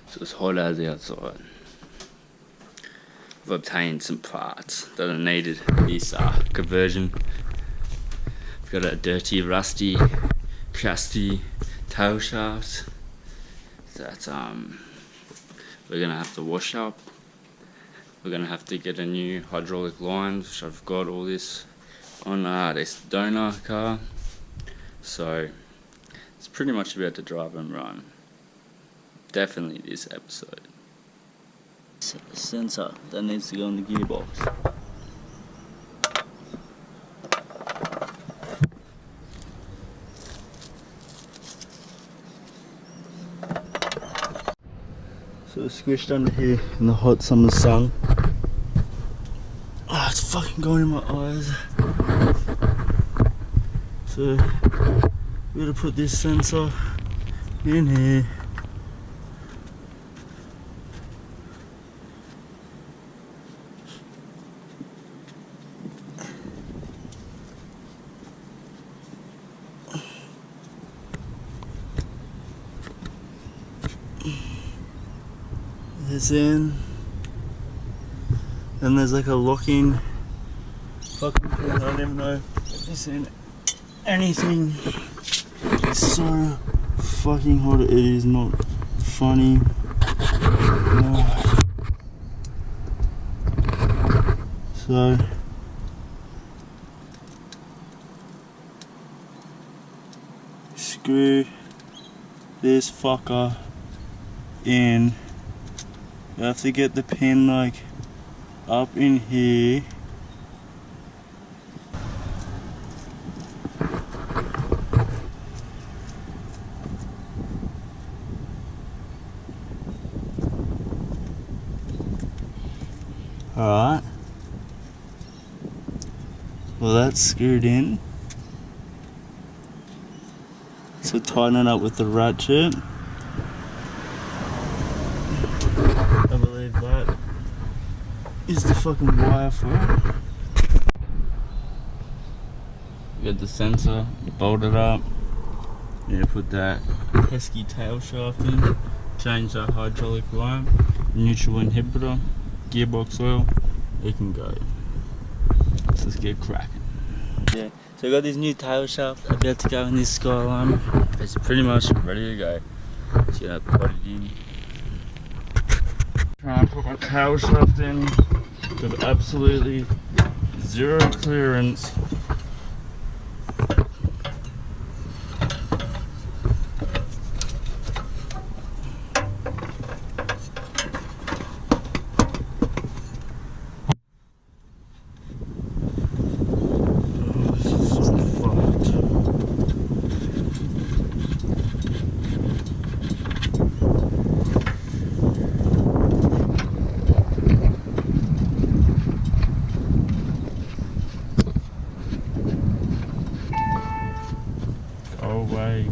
So it's hot as outside. I've obtained some parts that are needed for this conversion. I've got a dirty, rusty, crusty tail shaft that we're gonna have to wash up. We're gonna have to get a new hydraulic line, which I've got all this on this donor car. So it's pretty much about to drive and run. Definitely this episode. Sensor that needs to go in the gearbox. So it's squished under here in the hot summer sun. Oh, it's fucking going in my eyes. So we gotta put this sensor in here. This in, and there's like a locking fucking thing. I don't even know if this in anything. It's so fucking hot. It is not funny. So screw this fucker in. You have to get the pin like up in here. Alright. Well, that's screwed in. So tighten it up with the ratchet. I believe that is the fucking wire for it. You got the sensor, you bolt it up, you put that pesky tail shaft in, change that hydraulic line, neutral inhibitor, gearbox oil, it can go. So let's get cracking. Yeah, so I got this new tail shaft about to go in this Skyline. It's pretty much ready to go. Just gonna put it in. Try and put my tail shaft in with absolutely zero clearance. Way.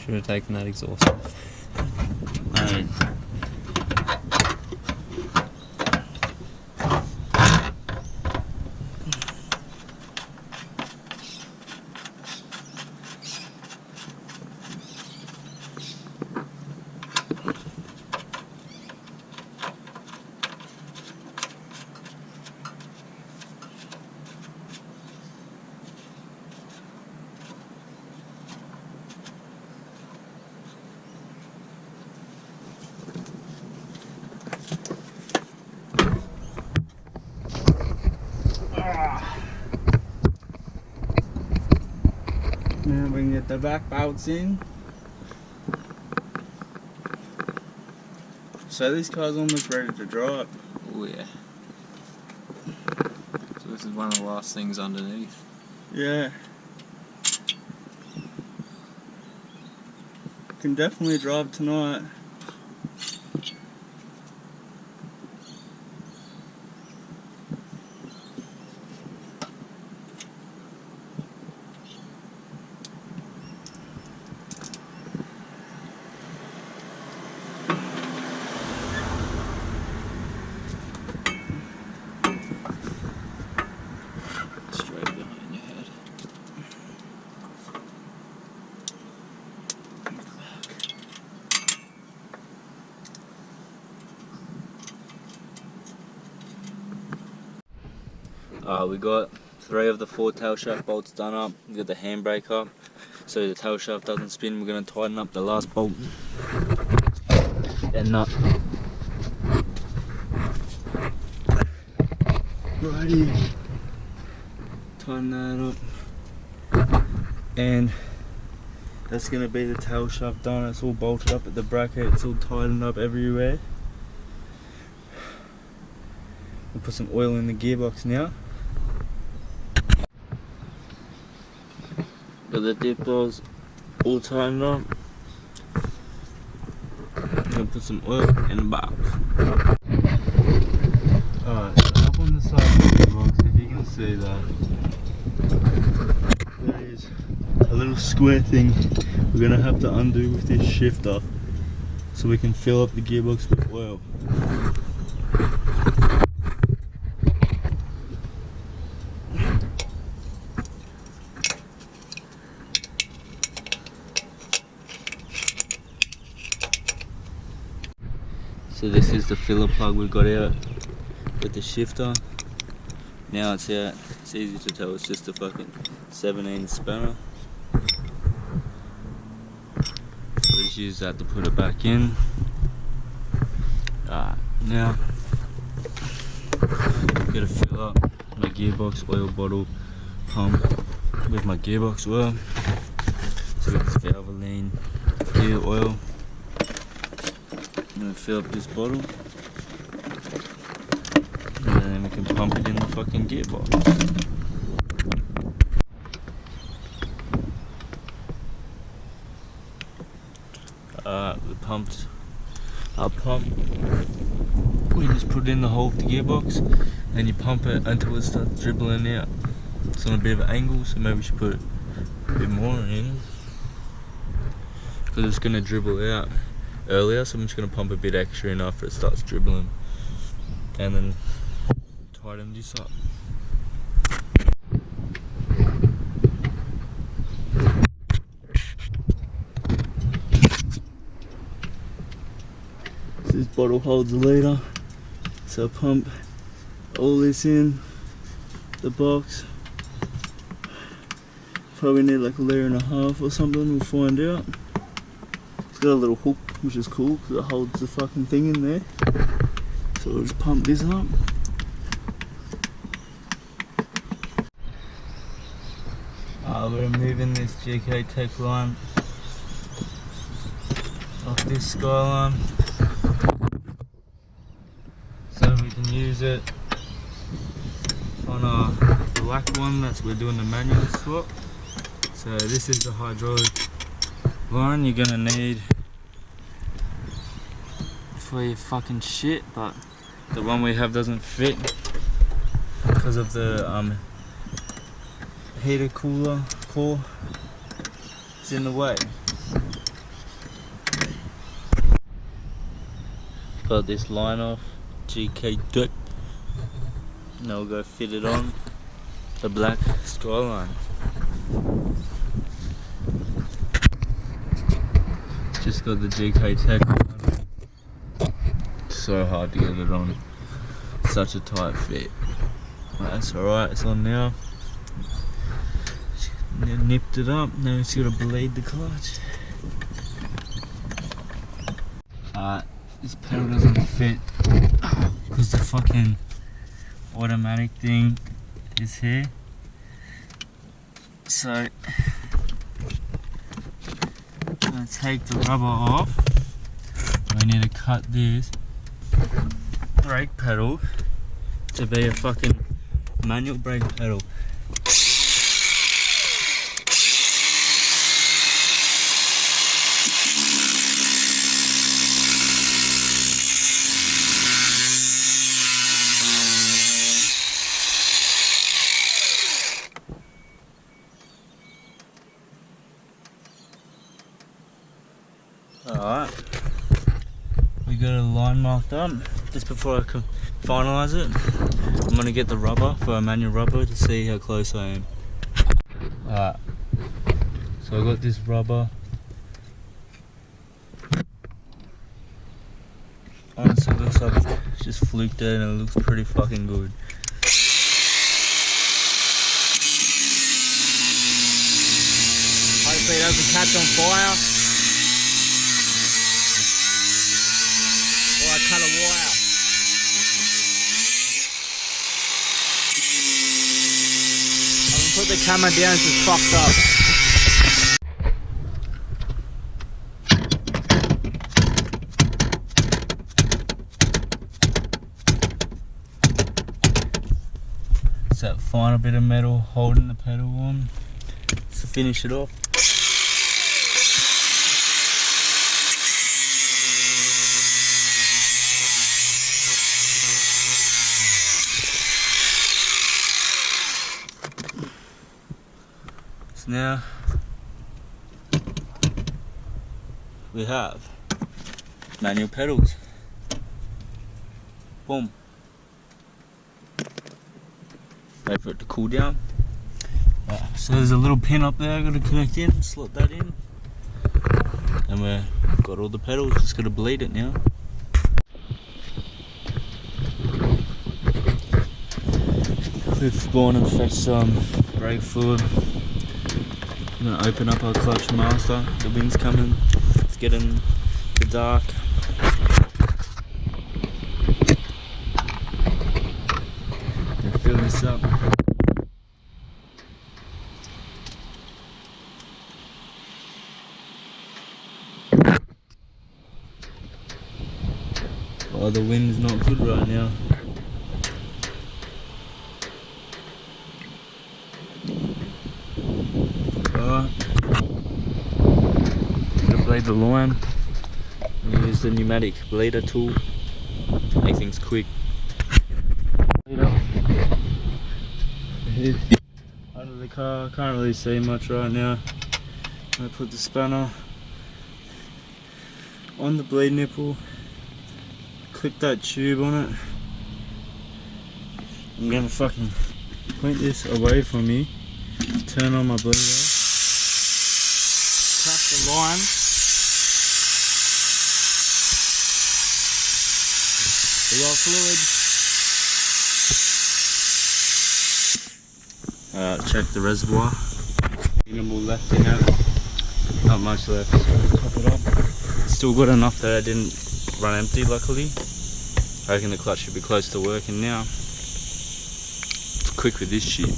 Should have taken that exhaust off. Right. Now we can get the back bolts in. So this car's almost ready to drive. Oh yeah. So this is one of the last things underneath. Yeah. Can definitely drive tonight. Straight behind your head. We got 3 of the 4 tail shaft bolts done up. We got the handbrake up so the tail shaft doesn't spin. We're going to tighten up the last bolt and nut. Righty, tighten that up, and that's going to be the tail shaft done. It's all bolted up at the bracket, it's all tightened up everywhere. We'll put some oil in the gearbox now. Got the dip balls all tightened up. I'm gonna put some oil in the box. Alright, so up on the side of the gearbox, if you can see that, there is a little square thing we're gonna have to undo with this shifter so we can fill up the gearbox with oil. So this is the filler plug we got out with the shifter. Now it's out. It's easy to tell, it's just a fucking 17 spanner. So just use that to put it back in. Now I'm gonna fill up my gearbox oil bottle pump with my gearbox oil. So it's Valvoline gear oil. I'm gonna fill up this bottle and then we can pump it in the fucking gearbox. We pumped our pump. We just put it in the hole of the gearbox and you pump it until it starts dribbling out. It's on a bit of an angle, so maybe we should put a bit more in because it's gonna dribble out earlier, so I'm just going to pump a bit extra in after it starts dribbling and then tighten this up. This bottle holds a litre, so I pump all this in the box. Probably need like 1.5 litres or something, we'll find out. It's got a little hook, which is cool because it holds the fucking thing in there. So we'll just pump this up. We're removing this GK Tech line off this skyline so we can use it on our black one. That's we're doing the manual swap. So this is the hydraulic line you're gonna need for your fucking shit, but the one we have doesn't fit because of the heater cooler core. It's in the way. Got this line off, GK Tech. Now we'll go fit it on the black skyline. Just got the GK Tech on. So hard to get it on. Such a tight fit. But that's alright, it's on now. Nipped it up, now it's gotta bleed the clutch. This pedal doesn't fit because the fucking automatic thing is here. So I'm gonna take the rubber off. We need to cut this brake pedal to be a fucking manual brake pedal. Alright, we got a line marked up. Just before I can finalise it, I'm going to get the rubber for a manual rubber to see how close I am. Alright, so I got this rubber. Honestly, it looks like it's just fluked out and it looks pretty fucking good. Hopefully it doesn't catch on fire. Or I cut a wire. I'm gonna put the camera down, it's just fucked up. It's that final bit of metal holding the pedal on to finish it off. So now we have manual pedals. Boom. Wait for it to cool down. So there's a little pin up there I gotta connect in, slot that in. And we've got all the pedals, just gotta bleed it now. We've gone and fetched some brake fluid. I'm gonna open up our clutch master. The wind's coming, it's getting dark. Gonna fill this up. Oh, the wind's not good right now. Alright. Gonna blade the line. Use the pneumatic blader tool to make things quick. Under the car, can't really see much right now. I put the spanner on the bleed nipple, clip that tube on it. I'm gonna fucking point this away from me, turn on my bleeder, cut the line, we got fluid. Check the reservoir. Minimal left in it. Not much left, so top it up. Still got enough that I didn't run empty, luckily. I reckon the clutch should be close to working now. It's quick with this shit.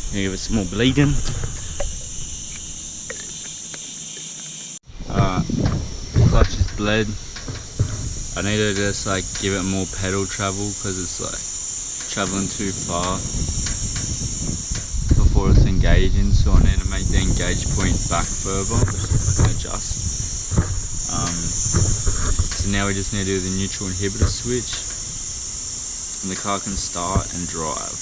Gonna give it some more bleeding. Clutch is bled. I need to just like give it more pedal travel because it's like traveling too far before it's engaging, so I need to make the engage point back further. I can adjust. So now we just need to do the neutral inhibitor switch and the car can start and drive.